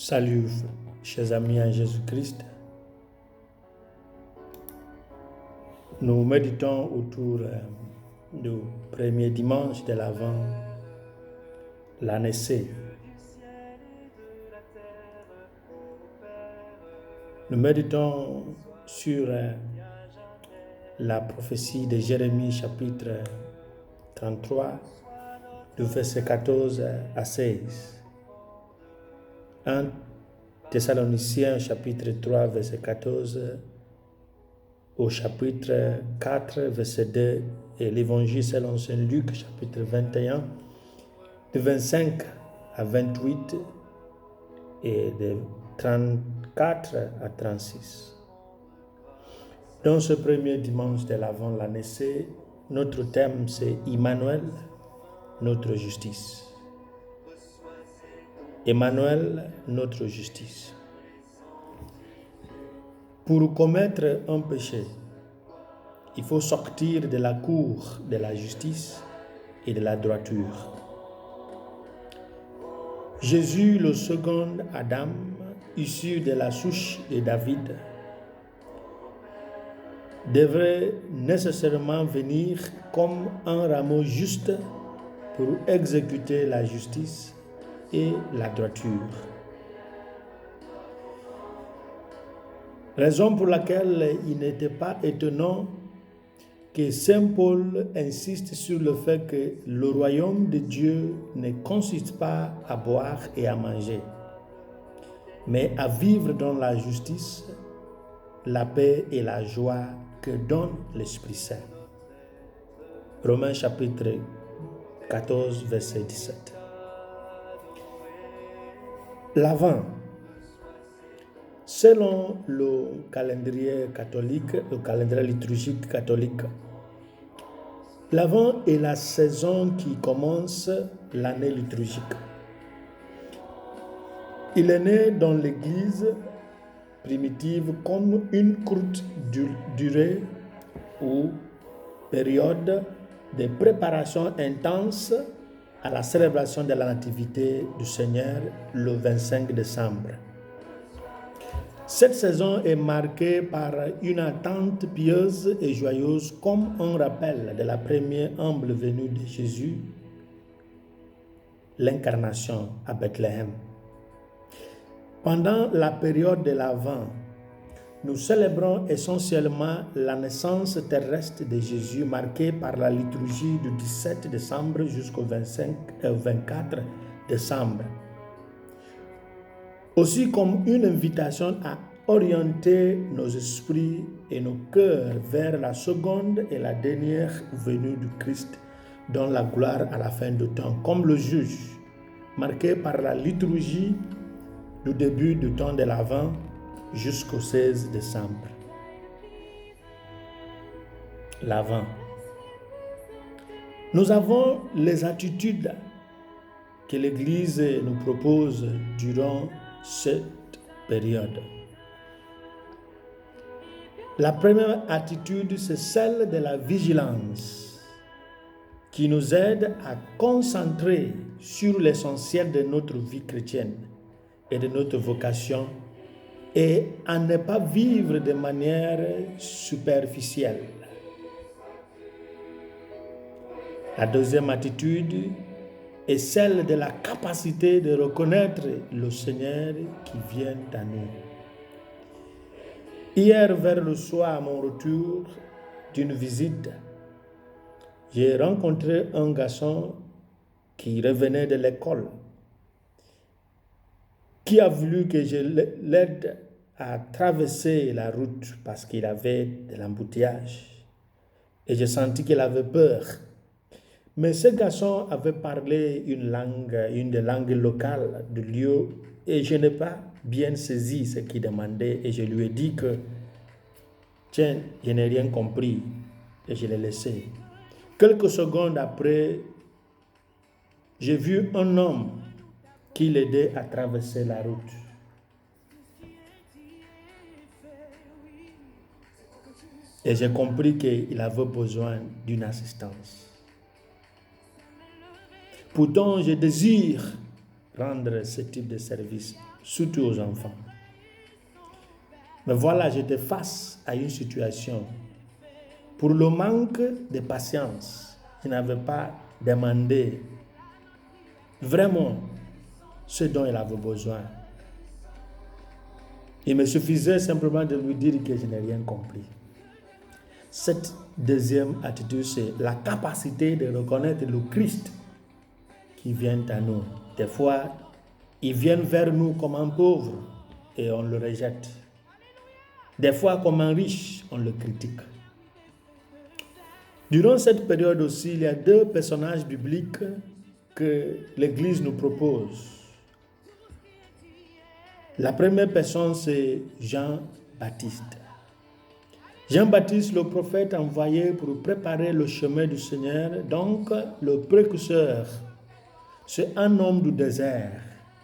Salut, chers amis en Jésus-Christ. Nous méditons autour du premier dimanche de l'Avent, l'année C. Nous méditons sur la prophétie de Jérémie, chapitre 33, du verset 14 à 16. 1 Thessaloniciens, chapitre 3, verset 14, au chapitre 4, verset 2, et l'Évangile selon Saint Luc, chapitre 21, de 25 à 28, et de 34 à 36. Dans ce premier dimanche de l'Avent, l'année C, notre thème c'est Emmanuel, notre justice. Emmanuel, notre justice. Pour commettre un péché, il faut sortir de la cour de la justice et de la droiture. Jésus, le second Adam, issu de la souche de David, devrait nécessairement venir comme un rameau juste pour exécuter la justice et la droiture. Raison pour laquelle il n'était pas étonnant que Saint Paul insiste sur le fait que le royaume de Dieu ne consiste pas à boire et à manger, mais à vivre dans la justice, la paix et la joie que donne l'Esprit Saint. Romains chapitre 14, verset 17. L'Avent. Selon le calendrier catholique, le calendrier liturgique catholique, l'Avent est la saison qui commence l'année liturgique. Il est né dans l'Église primitive comme une courte durée ou période de préparation intense à la célébration de la Nativité du Seigneur le 25 décembre. Cette saison est marquée par une attente pieuse et joyeuse comme un rappel de la première humble venue de Jésus, l'incarnation à Bethléem. Pendant la période de l'Avent, nous célébrons essentiellement la naissance terrestre de Jésus marquée par la liturgie du 17 décembre jusqu'au 24 décembre. Aussi comme une invitation à orienter nos esprits et nos cœurs vers la seconde et la dernière venue du Christ dans la gloire à la fin du temps, comme le juge, marqué par la liturgie du début du temps de l'Avent jusqu'au 16 décembre. L'Avent. Nous avons les attitudes que l'Église nous propose durant cette période. La première attitude, c'est celle de la vigilance, qui nous aide à concentrer sur l'essentiel de notre vie chrétienne et de notre vocation et à ne pas vivre de manière superficielle. La deuxième attitude est celle de la capacité de reconnaître le Seigneur qui vient à nous. Hier, vers le soir, à mon retour d'une visite, j'ai rencontré un garçon qui revenait de l'école, qui a voulu que je l'aide à traverser la route parce qu'il avait de l'embouteillage. Et j'ai senti qu'il avait peur. Mais ce garçon avait parlé une des langues locales du lieu et je n'ai pas bien saisi ce qu'il demandait et je lui ai dit que tiens, je n'ai rien compris et je l'ai laissé. Quelques secondes après, j'ai vu un homme qui l'aidait à traverser la route. Et j'ai compris qu'il avait besoin d'une assistance. Pourtant, je désire rendre ce type de service, surtout aux enfants. Mais voilà, j'étais face à une situation. Pour le manque de patience, je n'avais pas demandé vraiment ce dont il avait besoin. Il me suffisait simplement de lui dire que je n'ai rien compris. Cette deuxième attitude, c'est la capacité de reconnaître le Christ qui vient à nous. Des fois, ils viennent vers nous comme un pauvre et on le rejette. Des fois, comme un riche, on le critique. Durant cette période aussi, il y a deux personnages bibliques que l'Église nous propose. La première personne, c'est Jean-Baptiste. Jean-Baptiste, le prophète envoyé pour préparer le chemin du Seigneur, donc le précurseur, c'est un homme du désert.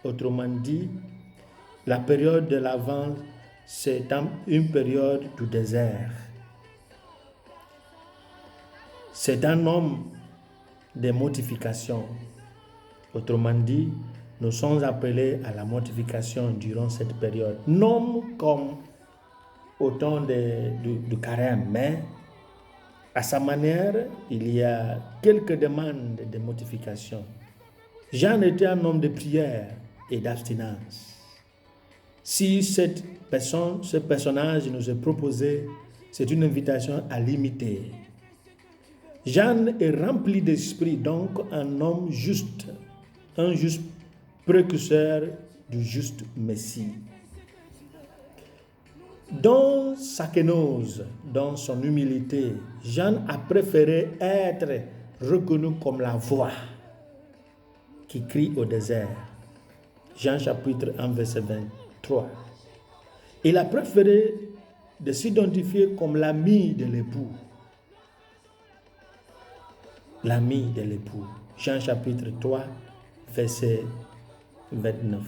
Autrement dit, la période de l'Avent, c'est une période du désert. C'est un homme de mortification. Autrement dit, nous sommes appelés à la mortification durant cette période. Non comme au temps du carême, mais à sa manière, il y a quelques demandes de mortification. Jean était un homme de prière et d'abstinence. Si ce personnage nous est proposé, c'est une invitation à l'imiter. Jean est rempli d'esprit, donc un homme juste, un juste précurseur du juste Messie. Dans sa kénose, dans son humilité, Jean a préféré être reconnu comme la voix qui crie au désert. Jean chapitre 1, verset 23. Il a préféré de s'identifier comme l'ami de l'époux. L'ami de l'époux. Jean chapitre 3, verset 29.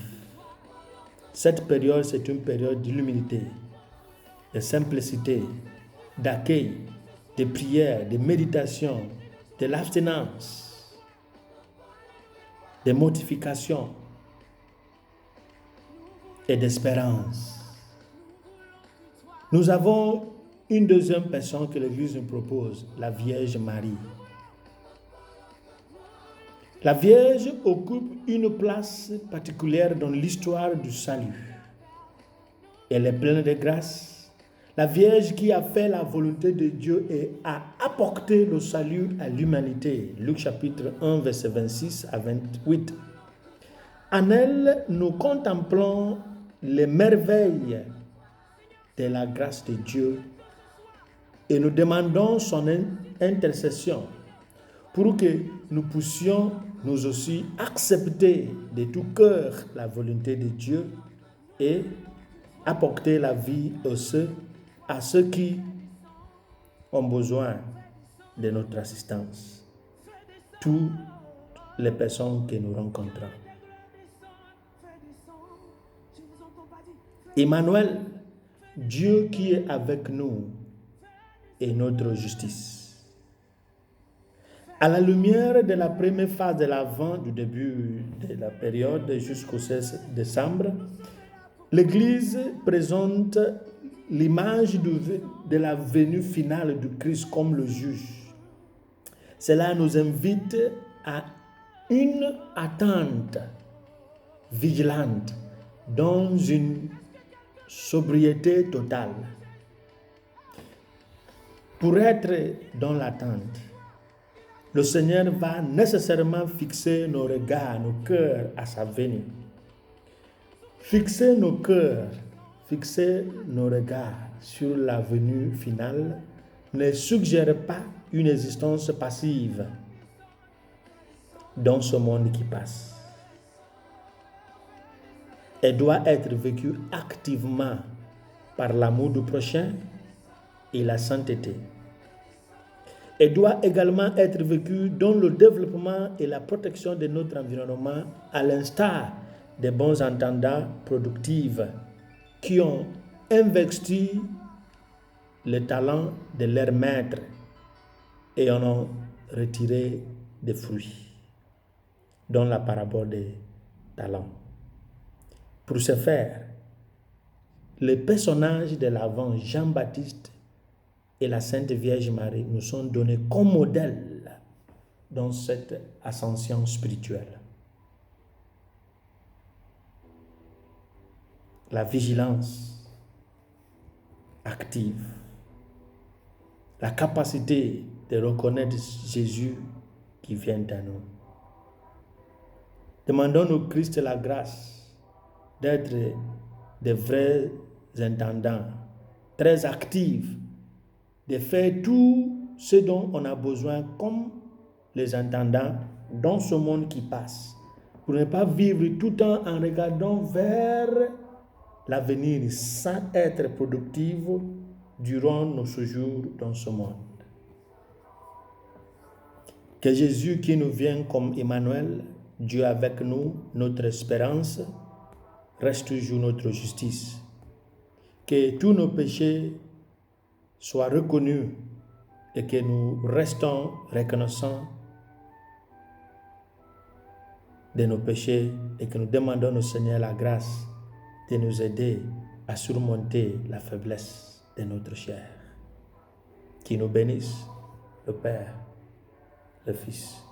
Cette période, c'est une période d'humilité, de simplicité, d'accueil, de prière, de méditation, de l'abstinence, de mortification et d'espérance. Nous avons une deuxième personne que l'Église nous propose, la Vierge Marie. La Vierge occupe une place particulière dans l'histoire du salut. Elle est pleine de grâce. La Vierge qui a fait la volonté de Dieu et a apporté le salut à l'humanité. Luc chapitre 1, verset 26 à 28. En elle, nous contemplons les merveilles de la grâce de Dieu et nous demandons son intercession pour que nous puissions nous aussi accepter de tout cœur la volonté de Dieu et apporter la vie à ceux qui ont besoin de notre assistance. Toutes les personnes que nous rencontrons. Emmanuel, Dieu qui est avec nous, est notre justice. À la lumière de la première phase de l'Avent, du début de la période jusqu'au 16 décembre, l'Église présente l'image de la venue finale du Christ comme le juge. Cela nous invite à une attente vigilante dans une sobriété totale. Pour être dans l'attente, le Seigneur va nécessairement fixer nos regards, nos cœurs à sa venue. Fixer nos cœurs, fixer nos regards sur la venue finale ne suggère pas une existence passive dans ce monde qui passe. Elle doit être vécue activement par l'amour du prochain et la sainteté. Elle doit également être vécue dans le développement et la protection de notre environnement, à l'instar des bons entendants productifs qui ont investi le talent de leur maître et en ont retiré des fruits, dans la parabole des talents. Pour ce faire, les personnages de l'Avent, Jean-Baptiste et la Sainte Vierge Marie, nous sont donnés comme modèle dans cette ascension spirituelle. La vigilance active, la capacité de reconnaître Jésus qui vient à nous. Demandons au Christ la grâce d'être des vrais intendants, très actifs, de faire tout ce dont on a besoin comme les intendants dans ce monde qui passe, pour ne pas vivre tout le temps en regardant vers l'avenir sans être productifs durant nos séjours dans ce monde. Que Jésus qui nous vient comme Emmanuel, Dieu avec nous, notre espérance, reste toujours notre justice. Que tous nos péchés soient reconnus et que nous restons reconnaissants de nos péchés et que nous demandons au Seigneur la grâce de nous aider à surmonter la faiblesse de notre chair. Qui nous bénisse, le Père, le Fils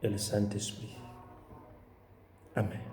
et le Saint-Esprit. Amen.